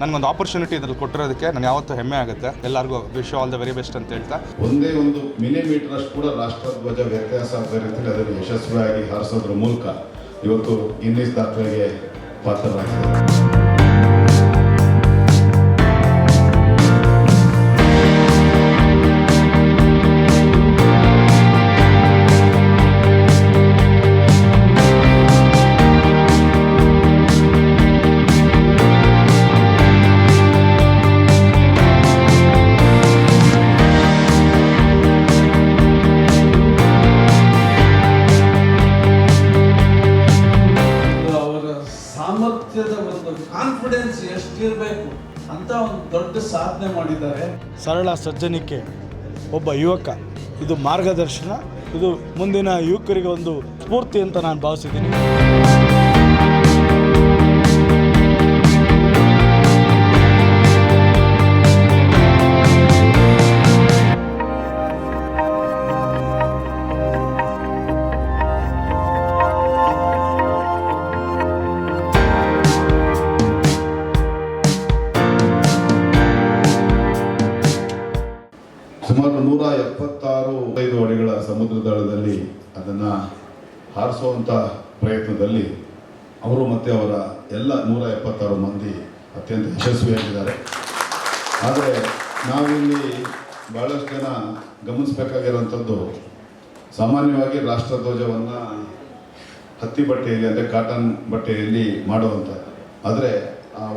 ನನಗೊಂದು ಆಪರ್ಚುನಿಟಿ ಇದ್ರಲ್ಲಿ ಕೊಟ್ಟಿರೋದಕ್ಕೆ ನಾನು ಯಾವತ್ತೂ ಹೆಮ್ಮೆ ಆಗುತ್ತೆ. ಎಲ್ಲರಿಗೂ wish all the very best ಅಂತ ಹೇಳ್ತಾ, ಒಂದೇ ಒಂದು ಮಿಲಿಮೀಟರ್ ಅಷ್ಟು ಕೂಡ ರಾಷ್ಟ್ರಧ್ವಜ ವ್ಯತ್ಯಾಸ ಆಗದ ರೀತಿಯಲ್ಲಿ ಅದನ್ನು ಯಶಸ್ವಿಯಾಗಿ ಹಾರಿಸೋದ್ರ ಮೂಲಕ ಇವತ್ತು ಗಿನ್ನಿಸ್ ದಾಖಲೆಗೆ ಪಾತ್ರರಾಗಿದ್ದಾರೆ. ಸಾಮರ್ಥ್ಯದ ಒಂದು ಕಾನ್ಫಿಡೆನ್ಸ್ ಎಷ್ಟಿರಬೇಕು ಅಂತ ಒಂದು ದೊಡ್ಡ ಸಾಧನೆ ಮಾಡಿದ್ದಾರೆ. ಸರಳ ಸಜ್ಜನಿಕೆ, ಒಬ್ಬ ಯುವಕ, ಇದು ಮಾರ್ಗದರ್ಶನ, ಇದು ಮುಂದಿನ ಯುವಕರಿಗೆ ಒಂದು ಸ್ಫೂರ್ತಿ ಅಂತ ನಾನು ಭಾವಿಸಿದ್ದೀನಿ. ಸುಮಾರು 176 ಅಡಿಗಳ ಸಮುದ್ರ ದಳದಲ್ಲಿ ಅದನ್ನು ಹಾರಿಸುವಂಥ ಪ್ರಯತ್ನದಲ್ಲಿ ಅವರು ಮತ್ತು ಅವರ ಎಲ್ಲ 176 ಮಂದಿ ಅತ್ಯಂತ ಯಶಸ್ವಿಯಾಗಿದ್ದಾರೆ. ಆದರೆ ನಾವಿಲ್ಲಿ ಭಾಳಷ್ಟು ಜನ ಗಮನಿಸಬೇಕಾಗಿರೋಂಥದ್ದು, ಸಾಮಾನ್ಯವಾಗಿ ರಾಷ್ಟ್ರಧ್ವಜವನ್ನು ಹತ್ತಿ ಬಟ್ಟೆಯಲ್ಲಿ ಅಂದರೆ ಕಾಟನ್ ಬಟ್ಟೆಯಲ್ಲಿ ಮಾಡುವಂಥದ್ದು. ಆದರೆ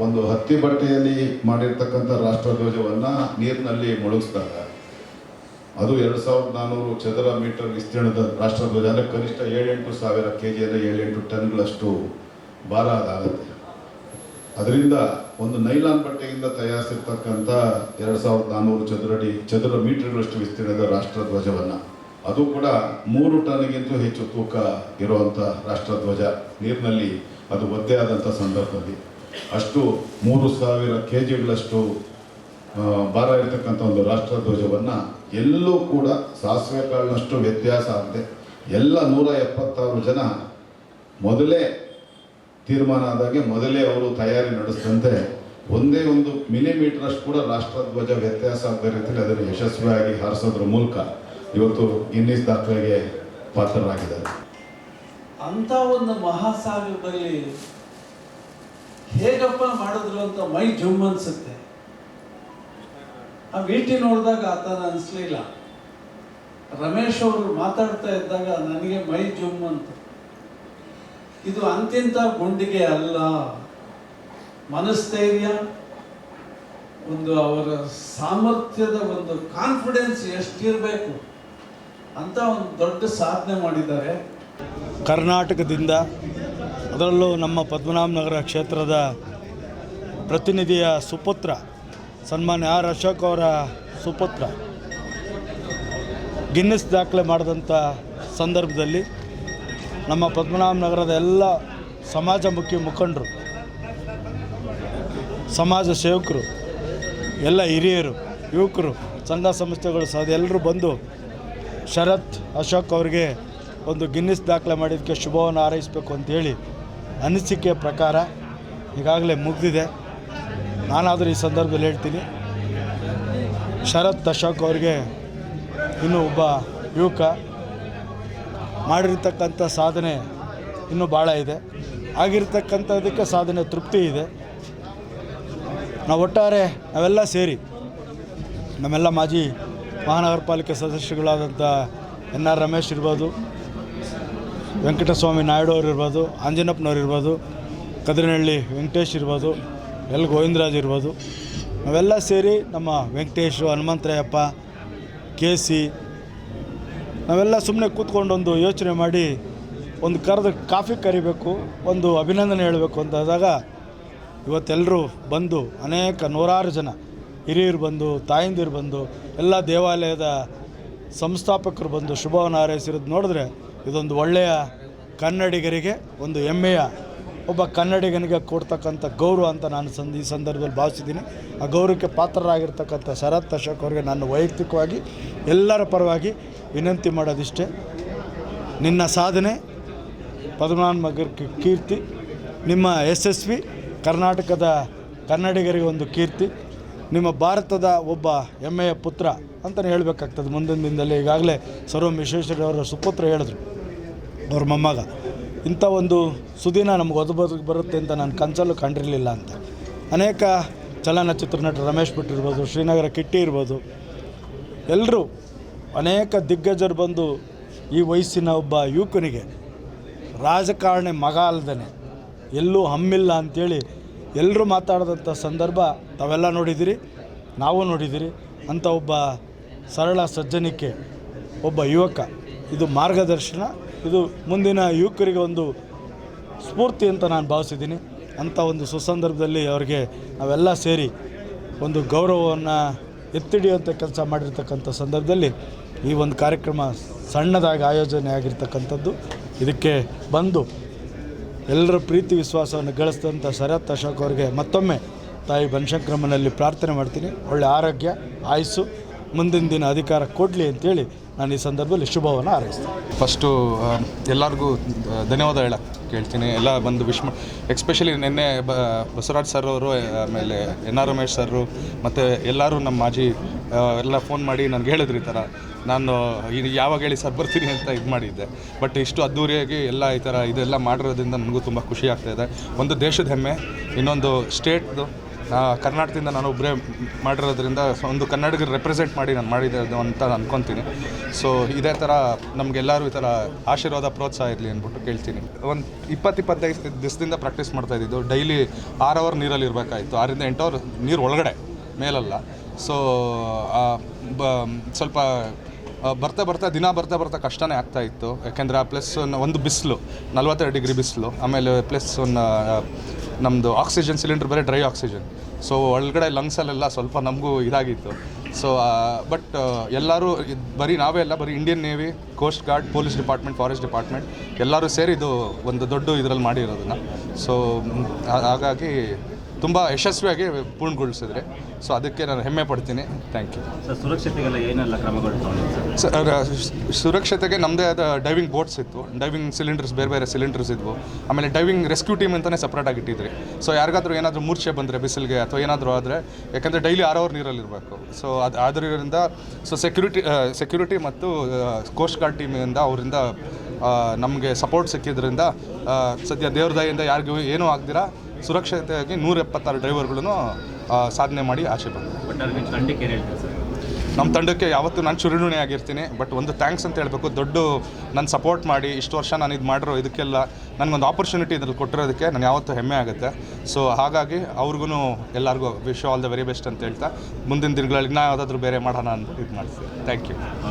ಒಂದು ಹತ್ತಿ ಬಟ್ಟೆಯಲ್ಲಿ ಮಾಡಿರ್ತಕ್ಕಂಥ ರಾಷ್ಟ್ರಧ್ವಜವನ್ನು ನೀರಿನಲ್ಲಿ ಮುಳುಗಿಸಿದಾಗ ಅದು 2400 ಚದರ ಮೀಟರ್ ವಿಸ್ತೀರ್ಣದ ರಾಷ್ಟ್ರಧ್ವಜ, ಅಂದರೆ ಕನಿಷ್ಠ 7-8 ಸಾವಿರ kg ಅಂದರೆ 7-8 ಟನ್ಗಳಷ್ಟು ಭಾರ ಅದಾಗುತ್ತೆ. ಅದರಿಂದ ಒಂದು ನೈಲಾನ್ ಬಟ್ಟೆಯಿಂದ ತಯಾರಿಸಿರ್ತಕ್ಕಂಥ 2400 ಚದರ ಮೀಟರ್ಗಳಷ್ಟು ವಿಸ್ತೀರ್ಣದ ರಾಷ್ಟ್ರಧ್ವಜವನ್ನು, ಅದು ಕೂಡ 3 ಟನ್ಗಿಂತಲೂ ಹೆಚ್ಚು ತೂಕ ಇರುವಂಥ ರಾಷ್ಟ್ರಧ್ವಜ ನೀರಿನಲ್ಲಿ ಅದು ಒದ್ದೆ ಆದಂಥ ಸಂದರ್ಭದಲ್ಲಿ ಅಷ್ಟು 3000 kgಗಳಷ್ಟು ಭಾರ ಇರತಕ್ಕಂಥ ಒಂದು ರಾಷ್ಟ್ರಧ್ವಜವನ್ನು ಎಲ್ಲೂ ಕೂಡ ಸಾಸಿವೆ ಕಾಳಿನಷ್ಟು ವ್ಯತ್ಯಾಸ ಆಗದೆ ಎಲ್ಲ 176 ಜನ ಮೊದಲೇ ತೀರ್ಮಾನ ಆದಾಗೆ ಮೊದಲೇ ಅವರು ತಯಾರಿ ನಡೆಸಿದಂತೆ ಒಂದೇ ಒಂದು ಮಿಲಿಮೀಟರ್ ಅಷ್ಟು ಕೂಡ ರಾಷ್ಟ್ರಧ್ವಜ ವ್ಯತ್ಯಾಸ ಆಗದ ರೀತಿಯಲ್ಲಿ ಅದನ್ನು ಯಶಸ್ವಿಯಾಗಿ ಹಾರಿಸೋದ್ರ ಮೂಲಕ ಇವತ್ತು ಗಿನ್ನಿಸ್ ದಾಖಲೆಗೆ ಪಾತ್ರರಾಗಿದ್ದಾರೆ. ಅಂತ ಒಂದು ಮಹಾಸಾಗರದಲ್ಲಿ ಹೇಗಪ್ಪ ಮಾಡಿದ್ರು ಅಂತ ಮೈ ಜುಮ್ ಅನ್ಸುತ್ತೆ. ಆ ಭೇಟಿ ನೋಡಿದಾಗ ಆ ಥರ ಅನಿಸ್ಲಿಲ್ಲ. ರಮೇಶ್ ಅವರು ಮಾತಾಡ್ತಾ ಇದ್ದಾಗ ನನಗೆ ಮೈ ಜುಮ್ ಅಂತ. ಇದು ಅಂತಿಂತ ಗುಂಡಿಗೆ ಅಲ್ಲ, ಮನಸ್ಥೈರ್ಯ, ಒಂದು ಅವರ ಸಾಮರ್ಥ್ಯದ ಒಂದು ಕಾನ್ಫಿಡೆನ್ಸ್ ಎಷ್ಟಿರಬೇಕು ಅಂತ ಒಂದು ದೊಡ್ಡ ಸಾಧನೆ ಮಾಡಿದ್ದಾರೆ. ಕರ್ನಾಟಕದಿಂದ, ಅದರಲ್ಲೂ ನಮ್ಮ ಪದ್ಮನಾಭನಗರ ಕ್ಷೇತ್ರದ ಪ್ರತಿನಿಧಿಯ ಸುಪುತ್ರ, ಸನ್ಮಾನ್ಯ ಆರ್ ಅಶೋಕ್ ಅವರ ಸುಪುತ್ರ ಗಿನ್ನಿಸ್ ದಾಖಲೆ ಮಾಡಿದಂಥ ಸಂದರ್ಭದಲ್ಲಿ ನಮ್ಮ ಪದ್ಮನಾಭನಗರದ ಎಲ್ಲ ಸಮಾಜಮುಖಿ ಮುಖಂಡರು, ಸಮಾಜ ಸೇವಕರು, ಎಲ್ಲ ಹಿರಿಯರು, ಯುವಕರು, ಸಂಘ ಸಂಸ್ಥೆಗಳು ಸಹ ಎಲ್ಲರೂ ಬಂದು ಶರತ್ ಅಶೋಕ್ ಅವರಿಗೆ ಒಂದು ಗಿನ್ನಿಸ್ ದಾಖಲೆ ಮಾಡಿದ್ದಕ್ಕೆ ಶುಭವನ್ನು ಹಾರೈಸಬೇಕು ಅಂತೇಳಿ ಅನಿಸಿಕೆಯ ಪ್ರಕಾರ ಈಗಾಗಲೇ ಮುಗಿದಿದೆ. ನಾನಾದರೂ ಈ ಸಂದರ್ಭದಲ್ಲಿ ಹೇಳ್ತೀನಿ, ಶರತ್ ಅಶೋಕ್ ಅವರಿಗೆ ಇನ್ನೂ ಒಬ್ಬ ಯುವಕ ಮಾಡಿರ್ತಕ್ಕಂಥ ಸಾಧನೆ ಇನ್ನೂ ಭಾಳ ಇದೆ. ಆಗಿರ್ತಕ್ಕಂಥದಕ್ಕೆ ಸಾಧನೆ ತೃಪ್ತಿ ಇದೆ. ನಾವು ಒಟ್ಟಾರೆ ನಾವೆಲ್ಲ ಸೇರಿ, ನಮ್ಮೆಲ್ಲ ಮಾಜಿ ಮಹಾನಗರ ಪಾಲಿಕೆ ಸದಸ್ಯರುಗಳಾದಂಥ NR ರಮೇಶ್ ಇರ್ಬೋದು, ವೆಂಕಟಸ್ವಾಮಿ ನಾಯ್ಡು ಅವ್ರು ಇರ್ಬೋದು, ಆಂಜನಪ್ಪನವ್ರು ಇರ್ಬೋದು, ಕದ್ರನಹಳ್ಳಿ ವೆಂಕಟೇಶ್ ಇರ್ಬೋದು, ಗೋವಿಂದರಾಜ್ ಇರ್ಬೋದು, ನಾವೆಲ್ಲ ಸೇರಿ ನಮ್ಮ ವೆಂಕಟೇಶು, ಹನುಮಂತರಾಯಪ್ಪ, KC ನಾವೆಲ್ಲ ಸುಮ್ಮನೆ ಕೂತ್ಕೊಂಡೊಂದು ಯೋಚನೆ ಮಾಡಿ ಒಂದು ಕಾಫಿ ಕರಿಬೇಕು, ಒಂದು ಅಭಿನಂದನೆ ಹೇಳಬೇಕು ಅಂತಾದಾಗ ಇವತ್ತೆಲ್ಲರೂ ಬಂದು ಅನೇಕ 100 ಜನ ಹಿರಿಯರು ಬಂದು, ತಾಯಂದಿರು ಬಂದು, ಎಲ್ಲ ದೇವಾಲಯದ ಸಂಸ್ಥಾಪಕರು ಬಂದು ಶುಭವನ್ನು ಹಾರೈಸಿರೋದು ನೋಡಿದ್ರೆ ಇದೊಂದು ಒಳ್ಳೆಯ ಕನ್ನಡಿಗರಿಗೆ ಒಂದು ಹೆಮ್ಮೆಯ, ಒಬ್ಬ ಕನ್ನಡಿಗನಿಗೆ ಕೊಡ್ತಕ್ಕಂಥ ಗೌರವ ಅಂತ ನಾನು ಈ ಸಂದರ್ಭದಲ್ಲಿ ಭಾವಿಸಿದ್ದೀನಿ. ಆ ಗೌರವಕ್ಕೆ ಪಾತ್ರರಾಗಿರ್ತಕ್ಕಂಥ ಶರತ್ ಅಶೋಕ್ ಅವರಿಗೆ ನಾನು ವೈಯಕ್ತಿಕವಾಗಿ ಎಲ್ಲರ ಪರವಾಗಿ ವಿನಂತಿ ಮಾಡೋದಿಷ್ಟೇ, ನಿನ್ನ ಸಾಧನೆ ಪದ್ಮನಾಭನಗರ ಕೀರ್ತಿ, ನಿಮ್ಮ ಯಶಸ್ವಿ ಕರ್ನಾಟಕದ ಕನ್ನಡಿಗರಿಗೆ ಒಂದು ಕೀರ್ತಿ. ನಿಮ್ಮ ಭಾರತದ ಒಬ್ಬ ಹೆಮ್ಮೆಯ ಪುತ್ರ ಅಂತಲೇ ಹೇಳಬೇಕಾಗ್ತದೆ. ಮುಂದಿನ ದಿನದಲ್ಲಿ ಈಗಾಗಲೇ ಸರ್ ಎಂ ವಿಶ್ವೇಶ್ವರಯ್ಯನವರ ಸುಪುತ್ರ ಹೇಳಿದ್ರು, ಅವ್ರ ಮೊಮ್ಮಗ, ಇಂಥ ಒಂದು ಸುದಿನ ನಮ್ಗೆ ಬರುತ್ತೆ ಅಂತ ನಾನು ಕನಸಲ್ಲೂ ಕಂಡಿರಲಿಲ್ಲ ಅಂತ. ಅನೇಕ ಚಲನಚಿತ್ರ ನಟರು ರಮೇಶ್ ಭಟ್ ಇರ್ಬೋದು, ಶ್ರೀನಗರ ಕಿಟ್ಟಿ ಇರ್ಬೋದು, ಎಲ್ಲರೂ ಅನೇಕ ದಿಗ್ಗಜರು ಬಂದು ಈ ವಯಸ್ಸಿನ ಒಬ್ಬ ಯುವಕನಿಗೆ ರಾಜಕಾರಣಿ ಮಗ ಅಲ್ದೇ ಎಲ್ಲೂ ಹಮ್ಮಿಲ್ಲ ಅಂಥೇಳಿ ಎಲ್ಲರೂ ಮಾತಾಡಿದಂಥ ಸಂದರ್ಭ ತಾವೆಲ್ಲ ನೋಡಿದ್ದೀರಿ, ನಾವು ನೋಡಿದ್ದೀರಿ. ಅಂಥ ಒಬ್ಬ ಸರಳ ಸಜ್ಜನಿಕೆ, ಒಬ್ಬ ಯುವಕ, ಇದು ಮಾರ್ಗದರ್ಶನ, ಇದು ಮುಂದಿನ ಯುವಕರಿಗೆ ಒಂದು ಸ್ಫೂರ್ತಿ ಅಂತ ನಾನು ಭಾವಿಸಿದ್ದೀನಿ. ಅಂಥ ಒಂದು ಸುಸಂದರ್ಭದಲ್ಲಿ ಅವರಿಗೆ ನಾವೆಲ್ಲ ಸೇರಿ ಒಂದು ಗೌರವವನ್ನು ಎತ್ತಿಡಿಯುವಂಥ ಕೆಲಸ ಮಾಡಿರ್ತಕ್ಕಂಥ ಸಂದರ್ಭದಲ್ಲಿ ಈ ಒಂದು ಕಾರ್ಯಕ್ರಮ ಸಣ್ಣದಾಗಿ ಆಯೋಜನೆ ಆಗಿರ್ತಕ್ಕಂಥದ್ದು. ಇದಕ್ಕೆ ಬಂದು ಎಲ್ಲರ ಪ್ರೀತಿ ವಿಶ್ವಾಸವನ್ನು ಗಳಿಸಿದಂಥ ಶರತ್ ಅಶೋಕ್ ಅವರಿಗೆ ಮತ್ತೊಮ್ಮೆ ತಾಯಿ ಬನಶಂಕರಮ್ಮನಲ್ಲಿ ಪ್ರಾರ್ಥನೆ ಮಾಡ್ತೀನಿ, ಒಳ್ಳೆಯ ಆರೋಗ್ಯ, ಆಯುಸ್ಸು, ಮುಂದಿನ ದಿನ ಅಧಿಕಾರ ಕೊಡಲಿ ಅಂತೇಳಿ ನಾನು ಈ ಸಂದರ್ಭದಲ್ಲಿ ಶುಭವನ್ನು ಹಾರೈಸ್ತೀನಿ. ಫಸ್ಟು ಎಲ್ಲರಿಗೂ ಧನ್ಯವಾದ ಹೇಳಕ್ಕೆ ಕೇಳ್ತೀನಿ. ಎಲ್ಲ ಬಂದು ಎಕ್ಸ್ಪೆಷಲಿ ನಿನ್ನೆ ಬಸವರಾಜ್ ಸರ್ ಅವರು, ಆಮೇಲೆ NR ರಮೇಶ್ ಸರು, ಮತ್ತು ಎಲ್ಲರೂ ನಮ್ಮ ಮಾಜಿ ಎಲ್ಲ ಫೋನ್ ಮಾಡಿ ನನಗೆ ಹೇಳಿದ್ರು ಈ ಥರ. ನಾನು ಇದು ಯಾವಾಗ ಹೇಳಿ ಸರ್ ಬರ್ತೀನಿ ಅಂತ ಇದು ಮಾಡಿದ್ದೆ. ಬಟ್ ಇಷ್ಟು ಅದ್ದೂರಿಯಾಗಿ ಎಲ್ಲ ಈ ಥರ ಇದೆಲ್ಲ ಮಾಡಿರೋದ್ರಿಂದ ನನಗೂ ತುಂಬ ಖುಷಿ ಆಗ್ತಾಯಿದೆ. ಒಂದು ದೇಶದ ಹೆಮ್ಮೆ, ಇನ್ನೊಂದು ಸ್ಟೇಟ್ದು, ಕರ್ನಾಟಕದಿಂದ ನಾನು ಒಬ್ಬರೇ ಮಾಡಿರೋದ್ರಿಂದ ಒಂದು ಕನ್ನಡಿಗರು ರೆಪ್ರೆಸೆಂಟ್ ಮಾಡಿ ನಾನು ಮಾಡಿರೋದು ಅಂತ ಅಂದ್ಕೊತೀನಿ. ಸೊ ಇದೇ ಥರ ನಮಗೆಲ್ಲರೂ ಈ ಥರ ಆಶೀರ್ವಾದ ಪ್ರೋತ್ಸಾಹ ಇರಲಿ ಅಂದ್ಬಿಟ್ಟು ಕೇಳ್ತೀನಿ. ಒಂದು 20-25 ದಿವಸದಿಂದ ಪ್ರಾಕ್ಟೀಸ್ ಮಾಡ್ತಾಯಿದ್ದು. ಡೈಲಿ 6 ಅವರ್ ನೀರಲ್ಲಿ ಇರಬೇಕಾಯಿತು, 6 ರಿಂದ 8 ಅವರ್ ನೀರು ಒಳಗಡೆ, ಮೇಲಲ್ಲ. ಸೊ ಸ್ವಲ್ಪ ಬರ್ತಾ ದಿನ ಬರ್ತಾ ಕಷ್ಟನೇ ಆಗ್ತಾಯಿತ್ತು. ಯಾಕೆಂದರೆ ಪ್ಲಸ್ ಒಂದು ಬಿಸಿಲು, 42 ಡಿಗ್ರಿ ಬಿಸಿಲು, ಆಮೇಲೆ ಪ್ಲಸ್ ನಮ್ಮದು ಆಕ್ಸಿಜನ್ ಸಿಲಿಂಡ್ರ್ ಬೇರೆ ಡ್ರೈ ಆಕ್ಸಿಜನ್. ಸೊ ಒಳಗಡೆ ಲಂಗ್ಸಲ್ಲೆಲ್ಲ ಸ್ವಲ್ಪ ನಮಗೂ ಇದಾಗಿತ್ತು. ಸೊ ಬಟ್ ಎಲ್ಲರೂ ನಾವೇ ಅಲ್ಲ, ಬರೀ Indian navy, coast guard, police department, forest department ಎಲ್ಲರೂ ಸೇರಿ ಇದು ಒಂದು ದೊಡ್ಡ ಇದರಲ್ಲಿ ಮಾಡಿರೋದನ್ನು. ಸೊ ಹಾಗಾಗಿ ತುಂಬ ಯಶಸ್ವಿಯಾಗಿ ಪೂರ್ಣಗೊಳಿಸಿದ್ರೆ. ಸೊ ಅದಕ್ಕೆ ನಾನು ಹೆಮ್ಮೆ ಪಡ್ತೀನಿ. Thank you sir. ಸುರಕ್ಷತೆಗೆಲ್ಲ ಏನೆಲ್ಲ ಕ್ರಮಗಳು ತಗೊಂಡಿದ್ದೀವಿ ಸರ್? ಸುರಕ್ಷತೆಗೆ ನಮ್ಮದೇ ಆದ ಡೈವಿಂಗ್ ಬೋಟ್ಸ್ ಇತ್ತು, ಡೈವಿಂಗ್ ಸಿಲಿಂಡರ್ಸ್, ಬೇರೆ ಸಿಲಿಂಡರ್ಸ್ ಇದ್ವು. ಆಮೇಲೆ ಡೈವಿಂಗ್ ರೆಸ್ಕ್ಯೂ ಟೀಮ್ ಅಂತಲೇ ಸಪ್ರೇಟಾಗಿ ಇಟ್ಟಿದ್ರಿ. ಸೊ ಯಾರಿಗಾದ್ರೂ ಏನಾದರೂ ಮೂರ್ಛೆ ಬಂದರೆ ಬಿಸಿಲಿಗೆ ಅಥವಾ ಏನಾದರೂ ಆದರೆ, ಯಾಕೆಂದರೆ ಡೈಲಿ 6 ಅವರ್ ನೀರಲ್ಲಿರಬೇಕು. ಸೊ ಅದರಿಂದ ಸೆಕ್ಯೂರಿಟಿ ಮತ್ತು ಕೋಸ್ಟ್ ಗಾರ್ಡ್ ಟೀಮಿಂದ ಅವರಿಂದ ನಮಗೆ ಸಪೋರ್ಟ್ ಸಿಕ್ಕಿದ್ರಿಂದ ಸದ್ಯ ದೇವ್ರ ದಯೆಯಿಂದ ಯಾರಿಗೂ ಏನೂ ಆಗದಿರ ಸುರಕ್ಷತೆಯಾಗಿ 176 ಡ್ರೈವರ್ಗಳನ್ನು ಸಾಧನೆ ಮಾಡಿ ಆಚೆ ಬಂದರು. ನಮ್ಮ ತಂಡಕ್ಕೆ ಯಾವತ್ತೂ ನಾನು ಚಿರಋಣಿ ಆಗಿರ್ತೀನಿ. ಬಟ್ ಒಂದು ಥ್ಯಾಂಕ್ಸ್ ಅಂತ ಹೇಳಬೇಕು, ನನ್ನ ಸಪೋರ್ಟ್ ಮಾಡಿ ಇಷ್ಟು ವರ್ಷ ನಾನು ಇದು ಮಾಡಿರೋ ಇದಕ್ಕೆಲ್ಲ ನನಗೊಂದು ಆಪರ್ಚುನಿಟಿ ಇದ್ರಲ್ಲಿ ಕೊಟ್ಟಿರೋದಕ್ಕೆ ನಾನು ಯಾವತ್ತೂ ಹೆಮ್ಮೆ ಆಗುತ್ತೆ. ಸೊ ಹಾಗಾಗಿ ಅವ್ರಿಗೂ ಎಲ್ಲರಿಗೂ wish all the very best ಅಂತ ಹೇಳ್ತಾ ಮುಂದಿನ ದಿನಗಳಲ್ಲಿ ಇನ್ನೂ ಯಾವುದಾದ್ರೂ ಬೇರೆ ಮಾಡೋಣ ಅಂತ ಇದು ಮಾಡ್ತೀನಿ. Thank you.